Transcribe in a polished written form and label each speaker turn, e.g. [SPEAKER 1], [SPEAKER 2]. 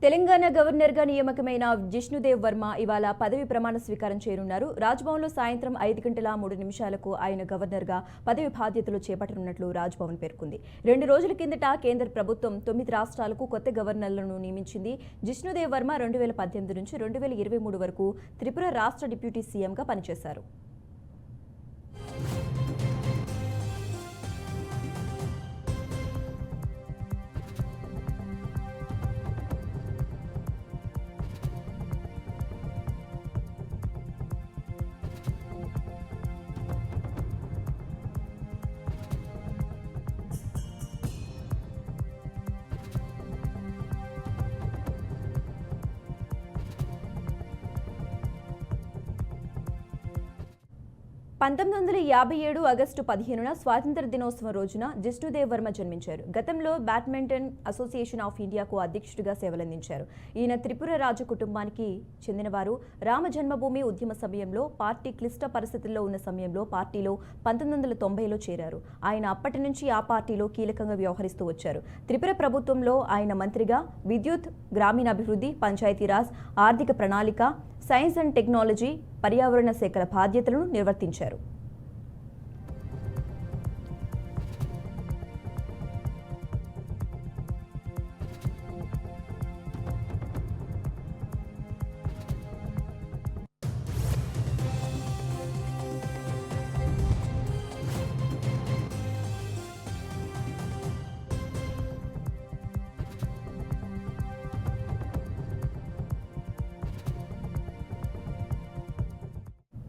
[SPEAKER 1] తెలంగాణ గవర్నర్గా నియామకమైన జిష్ణుదేవ్ వర్మ ఇవాళ పదవి ప్రమాణ స్వీకారం చేయనున్నారు. రాజ్భవన్లో సాయంత్రం 5:03 ఆయన గవర్నర్గా పదవి బాధ్యతలు చేపట్టనున్నట్లు రాజ్భవన్ పేర్కొంది. 2 రోజుల కిందట కేంద్ర ప్రభుత్వం 9 రాష్ట్రాలకు కొత్త గవర్నర్లను నియమించింది. జిష్ణుదేవ్ వర్మ 2018 నుంచి 2023 వరకు త్రిపుర రాష్ట్ర డిప్యూటీ సీఎంగా పనిచేశారు. ఆగస్టు 15 స్వాతంత్ర దినోత్సవం రోజున జిష్ణుదేవ్ వర్మ జన్మించారు. గతంలో బ్యాడ్మింటన్ అసోసియేషన్ ఆఫ్ ఇండియాకు అధ్యక్షుడిగా సేవలందించారు. ఈయన త్రిపుర రాజు కుటుంబానికి చెందినవారు. రామ జన్మభూమి ఉద్యమ సమయంలో పార్టీ క్లిష్ట పరిస్థితుల్లో ఉన్న సమయంలో పార్టీలో 1990లో చేరారు. ఆయన అప్పటి నుంచి ఆ పార్టీలో కీలకంగా వ్యవహరిస్తూ వచ్చారు. త్రిపుర ప్రభుత్వంలో ఆయన మంత్రిగా విద్యుత్, గ్రామీణాభివృద్ధి, పంచాయతీరాజ్, ఆర్థిక ప్రణాళిక, సైన్స్ అండ్ టెక్నాలజీ, పర్యావరణ శాఖల బాధ్యతలను నిర్వర్తించారు.